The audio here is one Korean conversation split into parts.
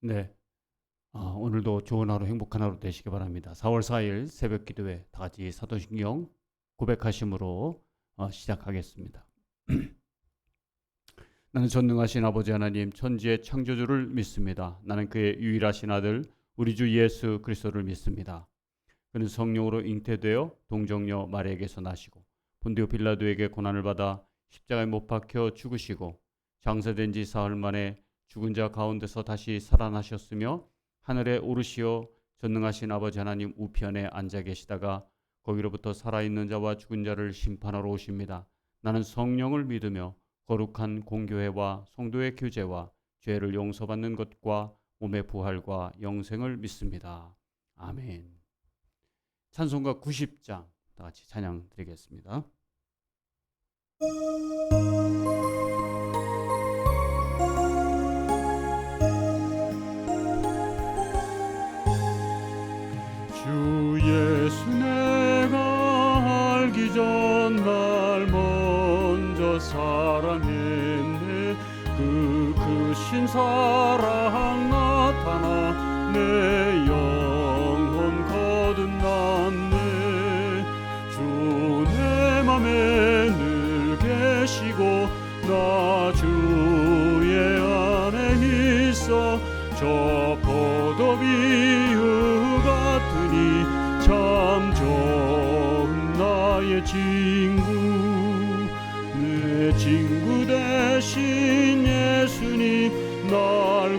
네, 오늘도 좋은 하루, 행복한 하루 되시기 바랍니다. 4월 4일 새벽 기도회 다 같이 사도신경 고백하심으로 시작하겠습니다. 나는 전능하신 아버지 하나님, 천지의 창조주를 믿습니다. 나는 그의 유일하신 아들, 우리 주 예수 그리스도를 믿습니다. 그는 성령으로 잉태되어 동정녀 마리아에게서 나시고 본디오 빌라도에게 고난을 받아 십자가에 못 박혀 죽으시고 장사된 지 사흘 만에 죽은 자 가운데서 다시 살아나셨으며 하늘에 오르시어 전능하신 아버지 하나님 우편에 앉아 계시다가 거기로부터 살아있는 자와 죽은 자를 심판하러 오십니다. 나는 성령을 믿으며 거룩한 공교회와 성도의 교제와 죄를 용서받는 것과 몸의 부활과 영생을 믿습니다. 아멘. 찬송가 90장 다 같이 찬양 드리겠습니다. 주 예수 내가 알기 전 날 먼저 사랑했네. 그 크신 사랑 나타나 내 영혼 거듭났네. 주 내 맘에 늘 계시고 나 주의 안에 있어 저 포도비유 같으니 참 좋은 나의 친구. 내 친구 대신 예수님 날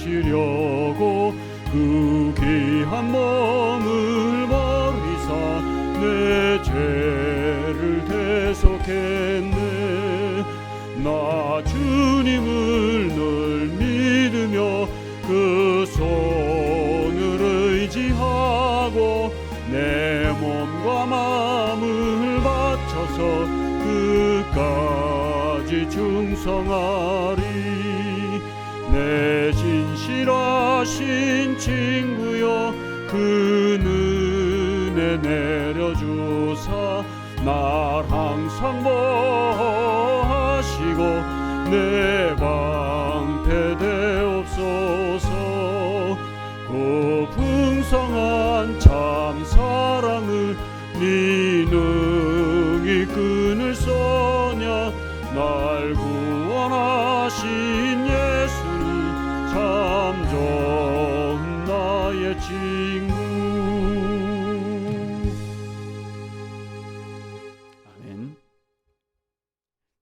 구원하시려고 그 귀한 몸을 버리사 내 죄를 대속했네. 나 주님을 늘 믿으며 그 손을 의지하고 내 몸과 마음을 바쳐서 끝까지 충성하리. 내 진실하신 친구여 그 은혜 내려주사 날 항상 보호하시고 내 방패 되옵소서. 그 풍성한 참 사랑을 네 능히 끊을 소냐. 날 구원하신 예수는 참 좋은 나의 친구. 아멘.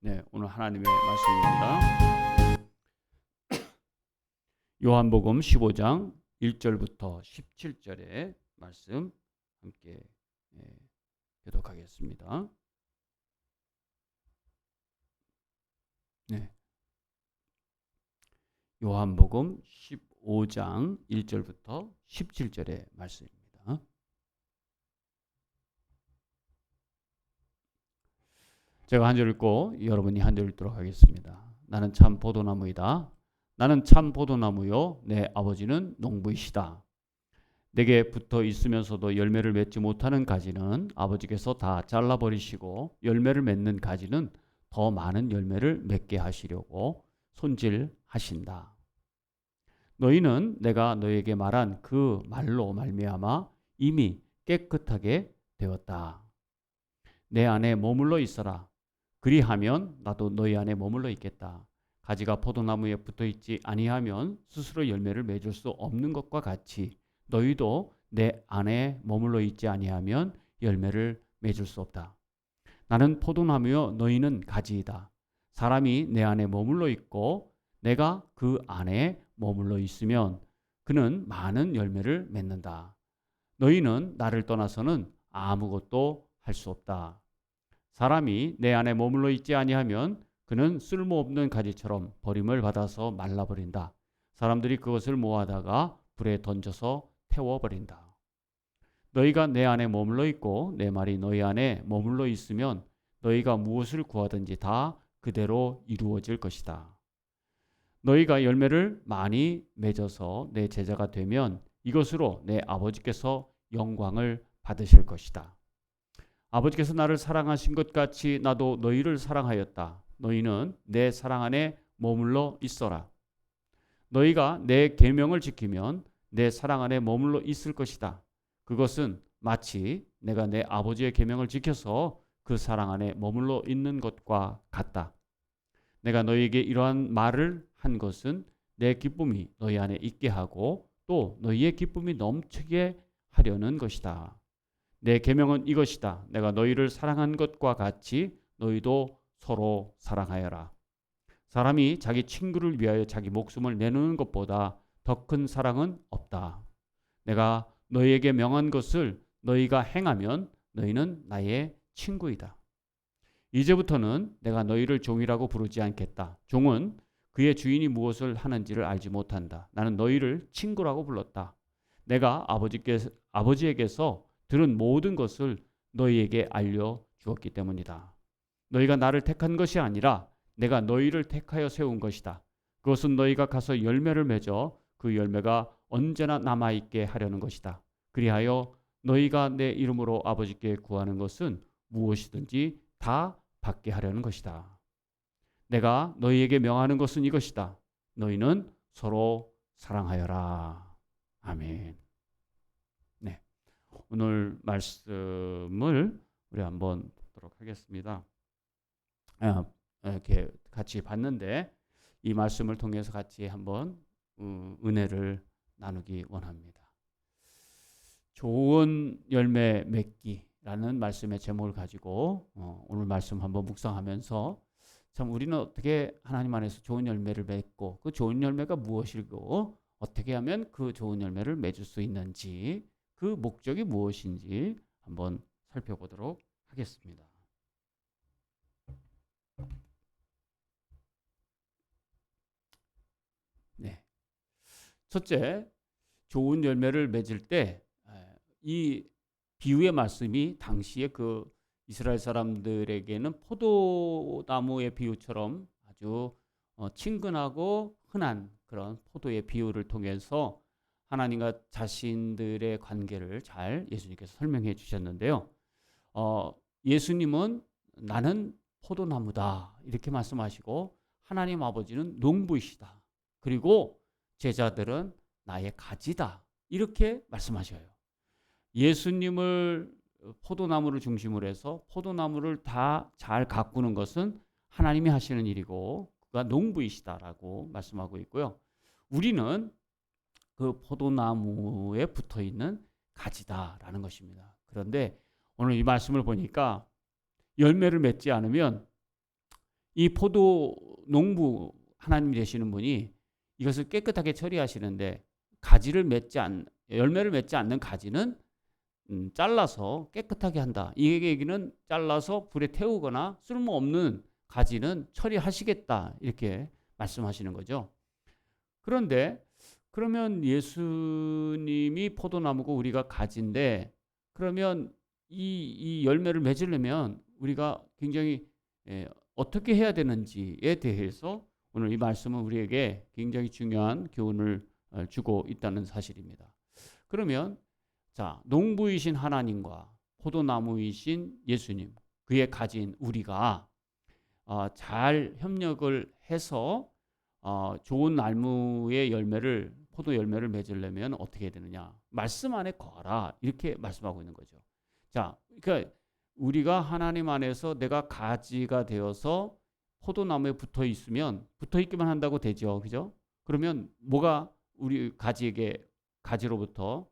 네, 오늘 하나님의 말씀입니다. 요한복음 15장 1절부터 17절의 말씀 함께 교독하겠습니다. 네. 요한복음 15장 1절부터 17절의 말씀입니다. 제가 한 절 읽고 여러분이 한 절 읽도록 하겠습니다. 나는 참 포도나무이다. 나는 참 포도나무요 내 아버지는 농부이시다. 내게 붙어 있으면서도 열매를 맺지 못하는 가지는 아버지께서 다 잘라버리시고 열매를 맺는 가지는 더 많은 열매를 맺게 하시려고 손질하신다. 너희는 내가 너희에게 말한 그 말로 말미암아 이미 깨끗하게 되었다. 내 안에 머물러 있어라. 그리하면 나도 너희 안에 머물러 있겠다. 가지가 포도나무에 붙어 있지 아니하면 스스로 열매를 맺을 수 없는 것과 같이 너희도 내 안에 머물러 있지 아니하면 열매를 맺을 수 없다. 나는 포도나무요 너희는 가지이다. 사람이 내 안에 머물러 있고 내가 그 안에 머물러 있으면 그는 많은 열매를 맺는다. 너희는 나를 떠나서는 아무것도 할 수 없다. 사람이 내 안에 머물러 있지 아니하면 그는 쓸모없는 가지처럼 버림을 받아서 말라버린다. 사람들이 그것을 모아다가 불에 던져서 태워버린다. 너희가 내 안에 머물러 있고 내 말이 너희 안에 머물러 있으면 너희가 무엇을 구하든지 다 그대로 이루어질 것이다. 너희가 열매를 많이 맺어서 내 제자가 되면 이것으로 내 아버지께서 영광을 받으실 것이다. 아버지께서 나를 사랑하신 것 같이 나도 너희를 사랑하였다. 너희는 내 사랑 안에 머물러 있어라. 너희가 내 계명을 지키면 내 사랑 안에 머물러 있을 것이다. 그것은 마치 내가 내 아버지의 계명을 지켜서 그 사랑 안에 머물러 있는 것과 같다. 내가 너희에게 이러한 말을 한 것은 내 기쁨이 너희 안에 있게 하고 또 너희의 기쁨이 넘치게 하려는 것이다. 내 계명은 이것이다. 내가 너희를 사랑한 것과 같이 너희도 서로 사랑하여라. 사람이 자기 친구를 위하여 자기 목숨을 내놓는 것보다 더 큰 사랑은 없다. 내가 너희에게 명한 것을 너희가 행하면 너희는 나의 친구이다. 이제부터는 내가 너희를 종이라고 부르지 않겠다. 종은 그의 주인이 무엇을 하는지를 알지 못한다. 나는 너희를 친구라고 불렀다. 내가 아버지에게서 들은 모든 것을 너희에게 알려주었기 때문이다. 너희가 나를 택한 것이 아니라 내가 너희를 택하여 세운 것이다. 그것은 너희가 가서 열매를 맺어 그 열매가 언제나 남아있게 하려는 것이다. 그리하여 너희가 내 이름으로 아버지께 구하는 것은 무엇이든지 다 받게 하려는 것이다. 내가 너희에게 명하는 것은 이것이다. 너희는 서로 사랑하여라. 아멘. 네, 오늘 말씀을 우리 한번 보도록 하겠습니다. 이렇게 같이 봤는데 이 말씀을 통해서 같이 한번 은혜를 나누기 원합니다. 좋은 열매 맺기라는 말씀의 제목을 가지고 오늘 말씀 한번 묵상하면서 참 우리는 어떻게 하나님 안에서 좋은 열매를 맺고 그 좋은 열매가 무엇이고 어떻게 하면 그 좋은 열매를 맺을 수 있는지 그 목적이 무엇인지 한번 살펴보도록 하겠습니다. 네. 첫째, 좋은 열매를 맺을 때 이 비유의 말씀이 당시에 그 이스라엘 사람들에게는 포도나무의 비유처럼 아주 친근하고 흔한 그런 포도의 비유를 통해서 하나님과 자신들의 관계를 잘 예수님께서 설명해 주셨는데요. 예수님은 나는 포도나무다 이렇게 말씀하시고 하나님 아버지는 농부이시다. 그리고 제자들은 나의 가지다 이렇게 말씀하셔요. 예수님을 포도나무를 중심으로 해서 포도나무를 다 잘 가꾸는 것은 하나님이 하시는 일이고 그가 농부이시다라고 말씀하고 있고요. 우리는 그 포도나무에 붙어 있는 가지다라는 것입니다. 그런데 오늘 이 말씀을 보니까 열매를 맺지 않으면 이 포도 농부 하나님 되시는 분이 이것을 깨끗하게 처리하시는데 열매를 맺지 않는 가지는 잘라서 깨끗하게 한다. 이 얘기는 잘라서 불에 태우거나 쓸모없는 가지는 처리하시겠다. 이렇게 말씀하시는 거죠. 그런데 그러면 예수님이 포도나무고 우리가 가지인데 그러면 이 열매를 맺으려면 우리가 굉장히 어떻게 해야 되는지에 대해서 오늘 이 말씀은 우리에게 굉장히 중요한 교훈을 주고 있다는 사실입니다. 그러면 자, 농부이신 하나님과 포도나무이신 예수님, 그의 가진 우리가 잘 협력을 해서 좋은 나무의 열매를 포도 열매를 맺으려면 어떻게 해야 되느냐? 말씀 안에 거하라 이렇게 말씀하고 있는 거죠. 자, 그러니까 우리가 하나님 안에서 내가 가지가 되어서 포도나무에 붙어 있으면 붙어 있기만 한다고 되죠, 그죠? 그러면 뭐가 우리 가지로부터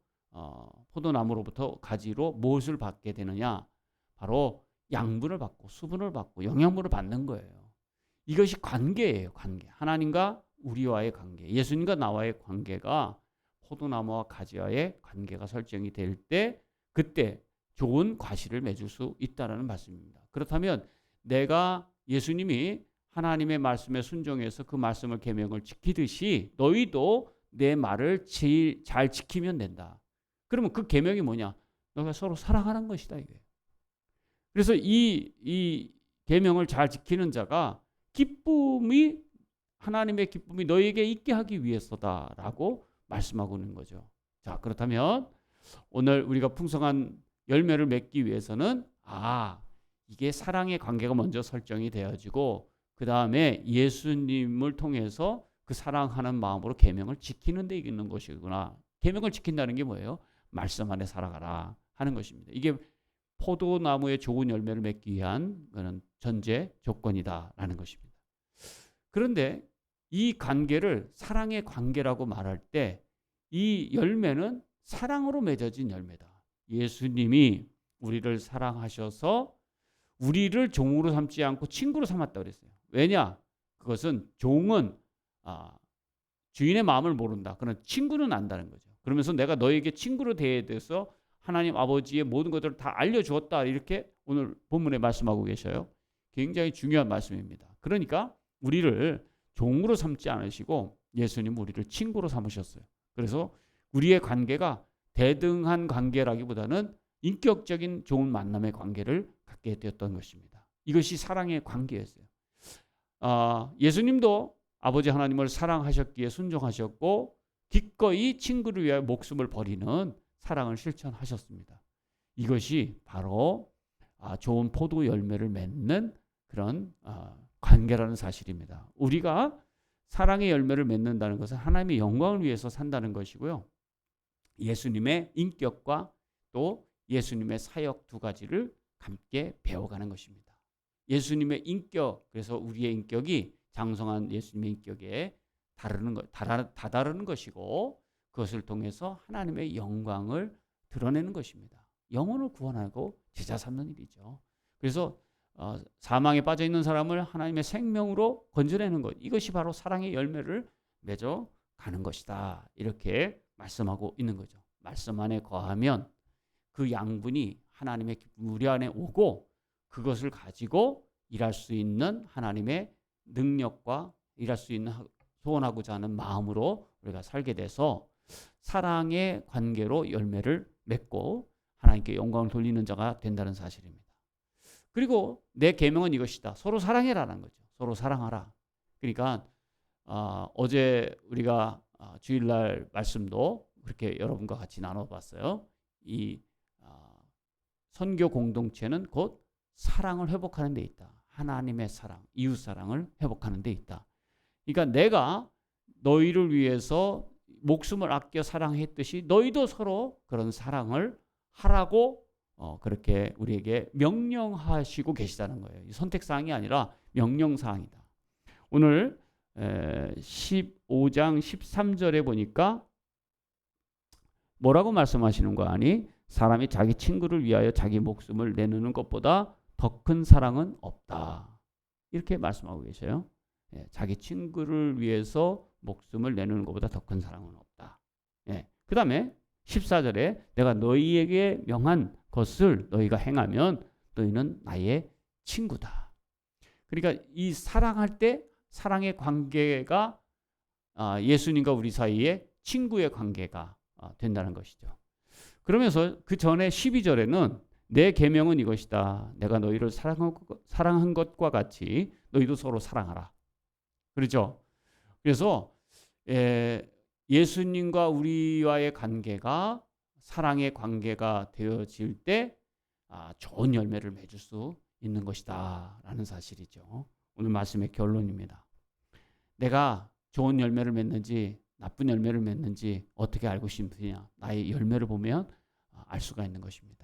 포도나무로부터 가지로 무엇을 받게 되느냐? 바로 양분을 받고 수분을 받고 영양분을 받는 거예요. 이것이 관계예요, 관계. 하나님과 우리와의 관계, 예수님과 나와의 관계가 포도나무와 가지와의 관계가 설정이 될 때 그때 좋은 과실을 맺을 수 있다는 말씀입니다. 그렇다면 내가 예수님이 하나님의 말씀에 순종해서 그 말씀을 계명을 지키듯이 너희도 내 말을 잘 지키면 된다. 그러면 그 계명이 뭐냐? 너가 서로 사랑하는 것이다 이게. 그래서 이 계명을 잘 지키는 자가 하나님의 기쁨이 너에게 있게 하기 위해서다라고 말씀하고 있는 거죠. 자, 그렇다면 오늘 우리가 풍성한 열매를 맺기 위해서는 이게 사랑의 관계가 먼저 설정이 되어지고 그 다음에 예수님을 통해서 그 사랑하는 마음으로 계명을 지키는 데 있는 것이구나. 계명을 지킨다는 게 뭐예요? 말씀 안에 살아가라 하는 것입니다. 이게 포도나무의 좋은 열매를 맺기 위한 그런 전제 조건이다라는 것입니다. 그런데 이 관계를 사랑의 관계라고 말할 때 이 열매는 사랑으로 맺어진 열매다. 예수님이 우리를 사랑하셔서 우리를 종으로 삼지 않고 친구로 삼았다고 그랬어요. 왜냐? 그것은 종은 주인의 마음을 모른다. 그러나 친구는 안다는 거죠. 그러면서 내가 너에게 친구로 대해서 하나님 아버지의 모든 것들을 다 알려주었다. 이렇게 오늘 본문에 말씀하고 계셔요. 굉장히 중요한 말씀입니다. 그러니까 우리를 종으로 삼지 않으시고 예수님 우리를 친구로 삼으셨어요. 그래서 우리의 관계가 대등한 관계라기보다는 인격적인 좋은 만남의 관계를 갖게 되었던 것입니다. 이것이 사랑의 관계였어요. 예수님도 아버지 하나님을 사랑하셨기에 순종하셨고 기꺼이 친구를 위하여 목숨을 버리는 사랑을 실천하셨습니다. 이것이 바로 좋은 포도 열매를 맺는 그런 관계라는 사실입니다. 우리가 사랑의 열매를 맺는다는 것은 하나님의 영광을 위해서 산다는 것이고요. 예수님의 인격과 또 예수님의 사역 두 가지를 함께 배워가는 것입니다. 예수님의 인격, 그래서 우리의 인격이 장성한 예수님의 인격에 다다르는 것이고 그것을 통해서 하나님의 영광을 드러내는 것입니다. 영혼을 구원하고 제자 삼는 일이죠. 그래서 사망에 빠져 있는 사람을 하나님의 생명으로 건져내는 것, 이것이 바로 사랑의 열매를 맺어 가는 것이다. 이렇게 말씀하고 있는 거죠. 말씀 안에 거하면 그 양분이 하나님의 기쁨 우리 안에 오고 그것을 가지고 일할 수 있는 하나님의 능력과 일할 수 있는 소원하고자 하는 마음으로 우리가 살게 돼서 사랑의 관계로 열매를 맺고 하나님께 영광을 돌리는 자가 된다는 사실입니다. 그리고 내 계명은 이것이다. 서로 사랑해라는 거죠. 서로 사랑하라. 그러니까 어제 우리가 주일날 말씀도 그렇게 여러분과 같이 나눠봤어요. 이 선교 공동체는 곧 사랑을 회복하는 데 있다. 하나님의 사랑, 이웃 사랑을 회복하는 데 있다. 그러니까 내가 너희를 위해서 목숨을 아껴 사랑했듯이 너희도 서로 그런 사랑을 하라고 그렇게 우리에게 명령하시고 계시다는 거예요. 선택사항이 아니라 명령사항이다. 오늘 15장 13절에 보니까 뭐라고 말씀하시는 거 아니? 사람이 자기 친구를 위하여 자기 목숨을 내놓는 것보다 더 큰 사랑은 없다. 이렇게 말씀하고 계셔요. 자기 친구를 위해서 목숨을 내놓는 것보다 더 큰 사랑은 없다. 그 다음에 14절에 내가 너희에게 명한 것을 너희가 행하면 너희는 나의 친구다. 그러니까 이 사랑할 때 사랑의 관계가 예수님과 우리 사이에 친구의 관계가 된다는 것이죠. 그러면서 그 전에 12절에는 내 계명은 이것이다. 내가 너희를 사랑한 것과 같이 너희도 서로 사랑하라. 그렇죠? 그래서 예수님과 우리와의 관계가 사랑의 관계가 되어질 때 좋은 열매를 맺을 수 있는 것이다 라는 사실이죠. 오늘 말씀의 결론입니다. 내가 좋은 열매를 맺는지 나쁜 열매를 맺는지 어떻게 알고 싶으냐. 나의 열매를 보면 알 수가 있는 것입니다.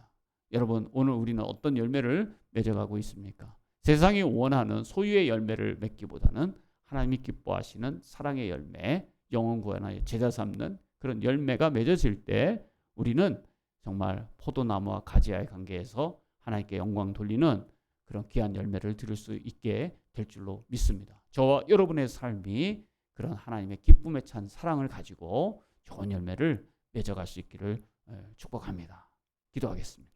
여러분, 오늘 우리는 어떤 열매를 맺어가고 있습니까? 세상이 원하는 소유의 열매를 맺기보다는 하나님이 기뻐하시는 사랑의 열매, 영혼 구원하여 제자 삼는 그런 열매가 맺어질 때 우리는 정말 포도나무와 가지와의 관계에서 하나님께 영광 돌리는 그런 귀한 열매를 들을 수 있게 될 줄로 믿습니다. 저와 여러분의 삶이 그런 하나님의 기쁨에 찬 사랑을 가지고 좋은 열매를 맺어갈 수 있기를 축복합니다. 기도하겠습니다.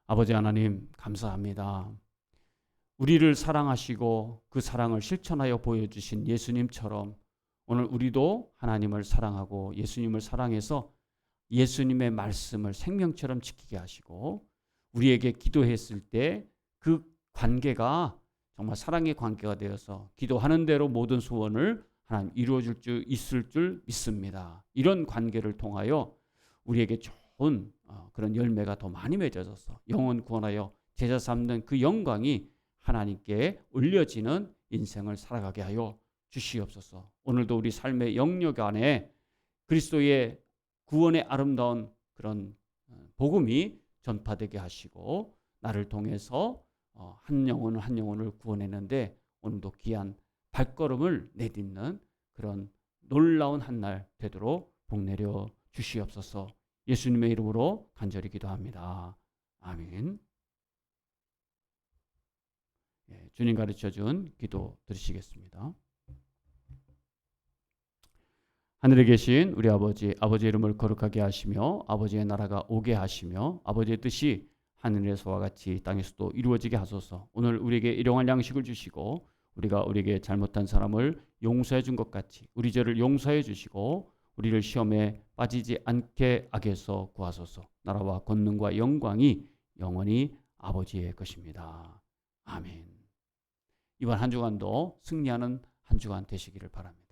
아버지 하나님 감사합니다. 우리를 사랑하시고 그 사랑을 실천하여 보여주신 예수님처럼 오늘 우리도 하나님을 사랑하고 예수님을 사랑해서 예수님의 말씀을 생명처럼 지키게 하시고 우리에게 기도했을 때 그 관계가 정말 사랑의 관계가 되어서 기도하는 대로 모든 소원을 하나님 이루어질 줄 있을 줄 믿습니다. 이런 관계를 통하여 우리에게 그런 열매가 더 많이 맺어져서 영혼 구원하여 제자 삼는 그 영광이 하나님께 올려지는 인생을 살아가게 하여 주시옵소서. 오늘도 우리 삶의 영역 안에 그리스도의 구원의 아름다운 그런 복음이 전파되게 하시고 나를 통해서 한 영혼을 구원했는데 오늘도 귀한 발걸음을 내딛는 그런 놀라운 한 날 되도록 복 내려 주시옵소서. 예수님의 이름으로 간절히 기도합니다. 아멘. 주님 가르쳐준 기도 드리시겠습니다. 하늘에 계신 우리 아버지의 이름을 거룩하게 하시며 아버지의 나라가 오게 하시며 아버지의 뜻이 하늘에서와 같이 땅에서도 이루어지게 하소서. 오늘 우리에게 일용할 양식을 주시고 우리에게 잘못한 사람을 용서해 준 것 같이 우리 죄를 용서해 주시고 우리를 시험에 빠지지 않게 악에서 구하소서. 나라와 권능과 영광이 영원히 아버지의 것입니다. 아멘. 이번 한 주간도 승리하는 한 주간 되시기를 바랍니다.